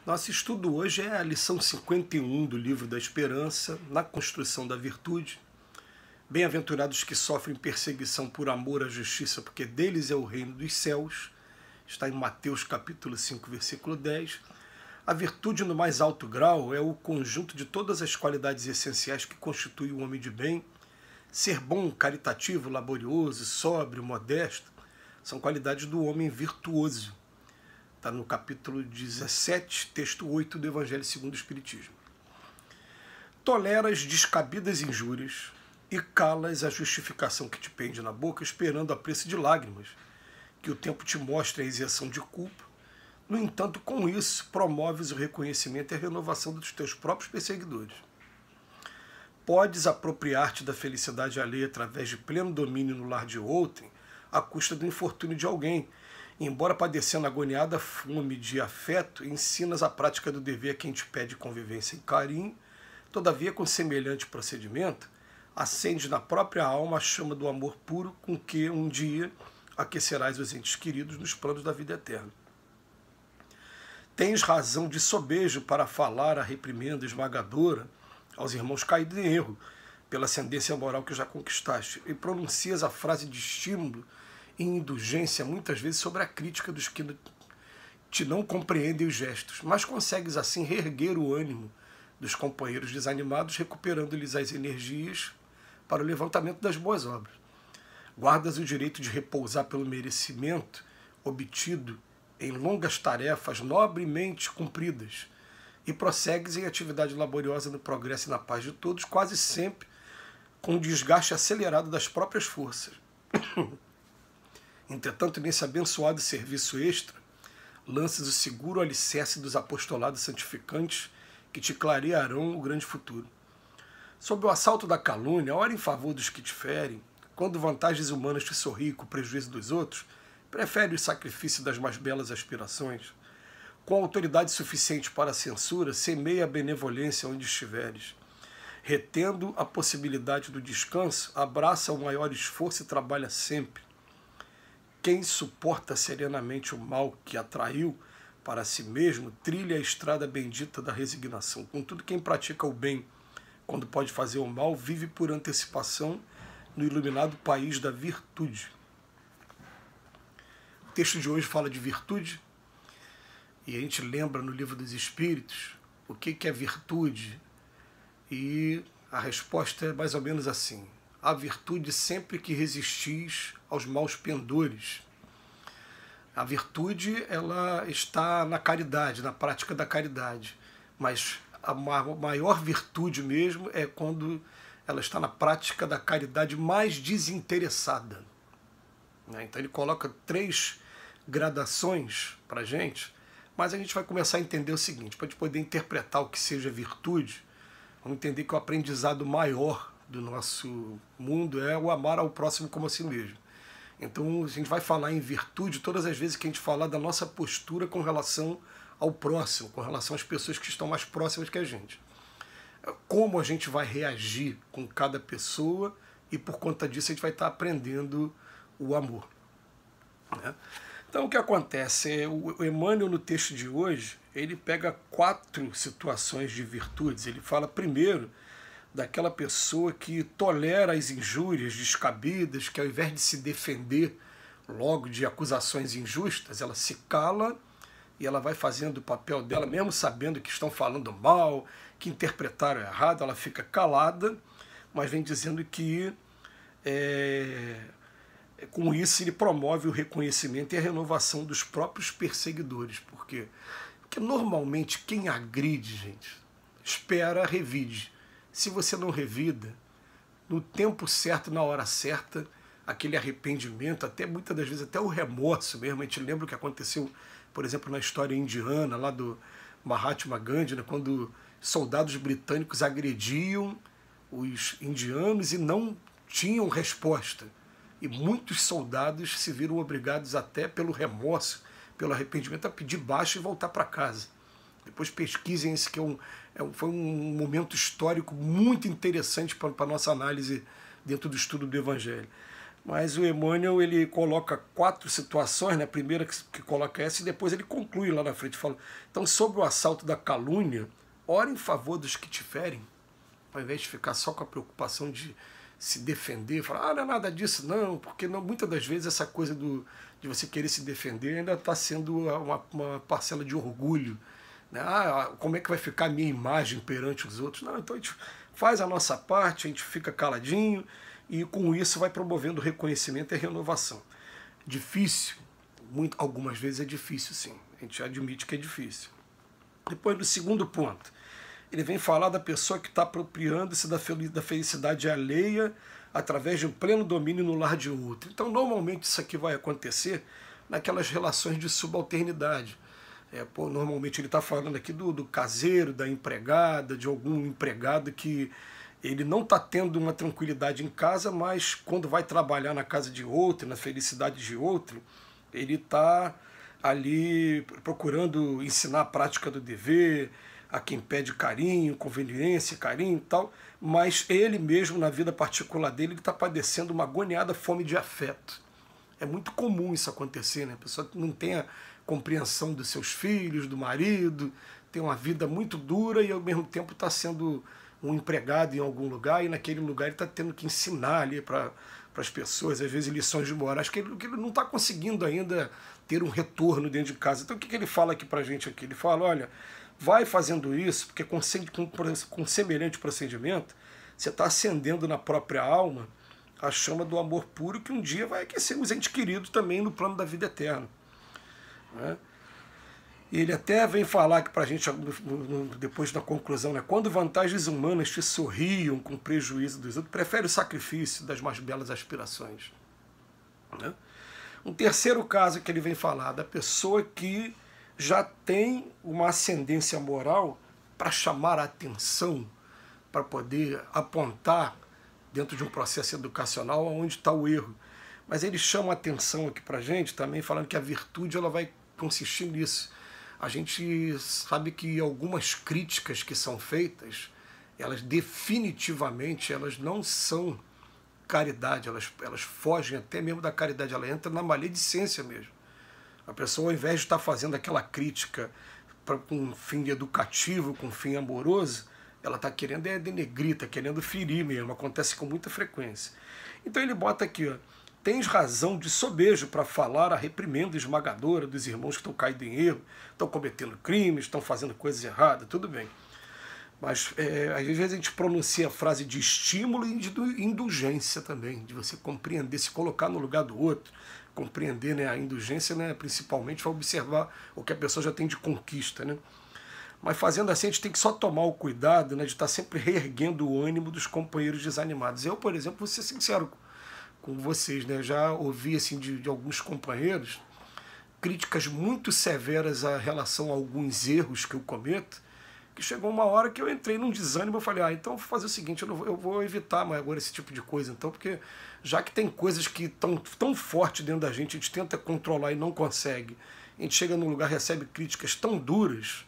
Nosso estudo hoje é a lição 51 do Livro da Esperança, na construção da virtude. Bem-aventurados que sofrem perseguição por amor à justiça, porque deles é o reino dos céus. Está em Mateus capítulo 5, versículo 10. A virtude no mais alto grau é o conjunto de todas as qualidades essenciais que constituem o homem de bem. Ser bom, caritativo, laborioso, sóbrio, modesto, são qualidades do homem virtuoso. Está no capítulo 17, texto 8 do Evangelho segundo o Espiritismo. Toleras descabidas injúrias e calas a justificação que te pende na boca, esperando a preço de lágrimas, que o tempo te mostre a isenção de culpa. No entanto, com isso, promoves o reconhecimento e a renovação dos teus próprios perseguidores. Podes apropriar-te da felicidade alheia através de pleno domínio no lar de outrem, à custa do infortúnio de alguém. Embora padecendo agoniada fome de afeto, ensinas a prática do dever a quem te pede convivência e carinho. Todavia, com semelhante procedimento, acende na própria alma a chama do amor puro com que um dia aquecerás os entes queridos nos planos da vida eterna. Tens razão de sobejo para falar a reprimenda esmagadora aos irmãos caídos em erro, pela ascendência moral que já conquistaste, e pronuncias a frase de estímulo e indulgência muitas vezes sobre a crítica dos que te não compreendem os gestos, mas consegues assim reerguer o ânimo dos companheiros desanimados, recuperando-lhes as energias para o levantamento das boas obras. Guardas o direito de repousar pelo merecimento obtido em longas tarefas nobremente cumpridas e prossegues em atividade laboriosa no progresso e na paz de todos, quase sempre com o desgaste acelerado das próprias forças. Entretanto, nesse abençoado serviço extra, lanças o seguro alicerce dos apostolados santificantes que te clarearão o grande futuro. Sob o assalto da calúnia, ora em favor dos que te ferem, quando vantagens humanas te sorriem com o prejuízo dos outros, prefere o sacrifício das mais belas aspirações. Com autoridade suficiente para a censura, semeia a benevolência onde estiveres. Retendo a possibilidade do descanso, abraça o maior esforço e trabalha sempre. Quem suporta serenamente o mal que atraiu para si mesmo, trilha a estrada bendita da resignação. Contudo, quem pratica o bem, quando pode fazer o mal, vive por antecipação no iluminado país da virtude. O texto de hoje fala de virtude, e a gente lembra no Livro dos Espíritos o que é virtude, e a resposta é mais ou menos assim: a virtude sempre que resistis aos maus pendores. A virtude, ela está na caridade, na prática da caridade, mas a maior virtude mesmo é quando ela está na prática da caridade mais desinteressada. Então ele coloca 3 gradações para a gente, mas a gente vai começar a entender o seguinte: para a gente poder interpretar o que seja virtude, vamos entender que o aprendizado maior do nosso mundo é o amar ao próximo como a si mesmo. Então a gente vai falar em virtude todas as vezes que a gente falar da nossa postura com relação ao próximo, com relação às pessoas que estão mais próximas que a gente. Como a gente vai reagir com cada pessoa, e por conta disso a gente vai estar aprendendo o amor, né? Então o que acontece? O Emmanuel, no texto de hoje, ele pega 4 situações de virtudes. Ele fala primeiro daquela pessoa que tolera as injúrias descabidas, que ao invés de se defender logo de acusações injustas, ela se cala e ela vai fazendo o papel dela, mesmo sabendo que estão falando mal, que interpretaram errado, ela fica calada, mas vem dizendo que com isso ele promove o reconhecimento e a renovação dos próprios perseguidores. Por quê? Porque normalmente quem agride, gente, espera, revide. Se você não revida, no tempo certo, na hora certa, aquele arrependimento, até muitas das vezes até o remorso mesmo. A gente lembra o que aconteceu, por exemplo, na história indiana, lá do Mahatma Gandhi, né, quando soldados britânicos agrediam os indianos e não tinham resposta. E muitos soldados se viram obrigados até pelo remorso, pelo arrependimento, a pedir baixa e voltar para casa. Depois pesquisem isso, que foi um momento histórico muito interessante para a nossa análise dentro do estudo do Evangelho. Mas o Emmanuel, ele coloca 4 situações, né? A primeira que coloca essa, e depois ele conclui lá na frente, fala, então, sobre o assalto da calúnia, ore em favor dos que te ferem, ao invés de ficar só com a preocupação de se defender, falar, não é nada disso não, porque não, muitas das vezes essa coisa de você querer se defender ainda está sendo uma parcela de orgulho, né? Como é que vai ficar a minha imagem perante os outros? Não, então a gente faz a nossa parte, a gente fica caladinho, e com isso vai promovendo reconhecimento e renovação. Difícil? Algumas vezes é difícil, sim. A gente admite que é difícil. Depois, do segundo ponto, ele vem falar da pessoa que está apropriando-se da felicidade alheia através de um pleno domínio no lar de outro. Então, normalmente isso aqui vai acontecer naquelas relações de subalternidade. Normalmente ele está falando aqui do caseiro, da empregada, de algum empregado que ele não está tendo uma tranquilidade em casa, mas quando vai trabalhar na casa de outro, na felicidade de outro, ele está ali procurando ensinar a prática do dever, a quem pede carinho, conveniência, carinho e tal, mas ele mesmo, na vida particular dele, ele está padecendo uma agoniada fome de afeto. É muito comum isso acontecer, né? A pessoa não tem a compreensão dos seus filhos, do marido, tem uma vida muito dura e ao mesmo tempo está sendo um empregado em algum lugar, e naquele lugar ele está tendo que ensinar ali para as pessoas, às vezes lições de moral. Acho que ele não está conseguindo ainda ter um retorno dentro de casa. Então o que ele fala aqui para a gente aqui? Ele fala, olha, vai fazendo isso, porque com semelhante procedimento, você está acendendo na própria alma a chama do amor puro, que um dia vai aquecer os entes queridos também no plano da vida eterna, né? E ele até vem falar aqui para a gente, depois da conclusão, né? Quando vantagens humanas te sorriam com prejuízo dos outros, prefere o sacrifício das mais belas aspirações, né? Um terceiro caso que ele vem falar, da pessoa que já tem uma ascendência moral para chamar a atenção, para poder apontar dentro de um processo educacional onde está o erro. Mas ele chama a atenção aqui para a gente também, falando que a virtude ela vai consistir nisso. A gente sabe que algumas críticas que são feitas, elas definitivamente elas não são caridade, elas fogem até mesmo da caridade, ela entra na maledicência mesmo. A pessoa, ao invés de estar fazendo aquela crítica com um fim educativo, com um fim amoroso, ela está querendo denegrir, está querendo ferir mesmo, acontece com muita frequência. Então ele bota aqui, ó, tens razão de sobejo para falar a reprimenda esmagadora dos irmãos que estão caídos em erro, estão cometendo crimes, estão fazendo coisas erradas, tudo bem. Mas às vezes a gente pronuncia a frase de estímulo e de indulgência também, de você compreender, se colocar no lugar do outro, compreender, né? A indulgência, né, principalmente vai observar o que a pessoa já tem de conquista, né? Mas fazendo assim a gente tem que só tomar o cuidado, né, de estar sempre reerguendo o ânimo dos companheiros desanimados. Eu, por exemplo, vou ser sincero com vocês, né, já ouvi assim, de alguns companheiros críticas muito severas a relação a alguns erros que eu cometo, que chegou uma hora que eu entrei num desânimo, eu falei, então vou fazer o seguinte, eu vou evitar mais agora esse tipo de coisa, então, porque já que tem coisas que estão tão fortes dentro da gente, a gente tenta controlar e não consegue, a gente chega num lugar e recebe críticas tão duras,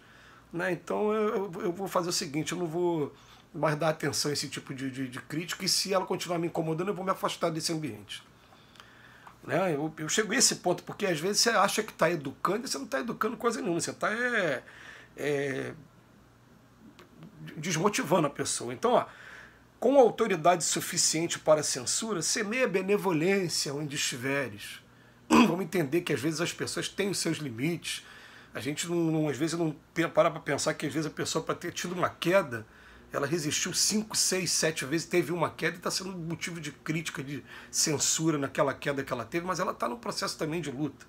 né, então eu vou fazer o seguinte, eu não vou mais dar atenção a esse tipo de crítica, e se ela continuar me incomodando, eu vou me afastar desse ambiente. Né, eu chego a esse ponto, porque às vezes você acha que está educando, e você não está educando coisa nenhuma, você está desmotivando a pessoa. Então, ó, com autoridade suficiente para a censura, semeia benevolência onde estiveres. Vamos entender que às vezes as pessoas têm os seus limites. A gente às vezes não para pensar que às vezes a pessoa, para ter tido uma queda, ela resistiu 5, 6, 7 vezes, teve uma queda e está sendo motivo de crítica, de censura naquela queda que ela teve, mas ela está no processo também de luta.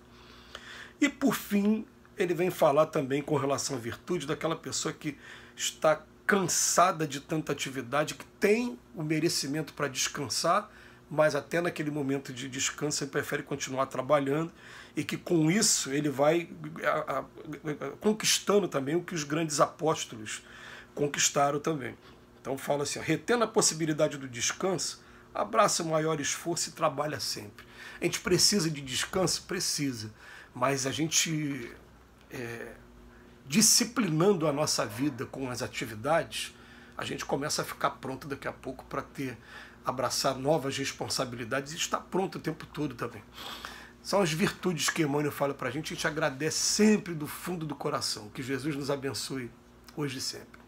E por fim, ele vem falar também com relação à virtude daquela pessoa que está cansada de tanta atividade, que tem o merecimento para descansar, mas até naquele momento de descanso ele prefere continuar trabalhando, e que com isso ele vai conquistando também o que os grandes apóstolos conquistaram também. Então fala assim, retendo a possibilidade do descanso, abraça o maior esforço e trabalha sempre. A gente precisa de descanso? Precisa, mas a gente disciplinando a nossa vida com as atividades, a gente começa a ficar pronto daqui a pouco para ter abraçar novas responsabilidades e estar pronto o tempo todo também. São as virtudes que Emmanuel fala para a gente agradece sempre do fundo do coração. Que Jesus nos abençoe hoje e sempre.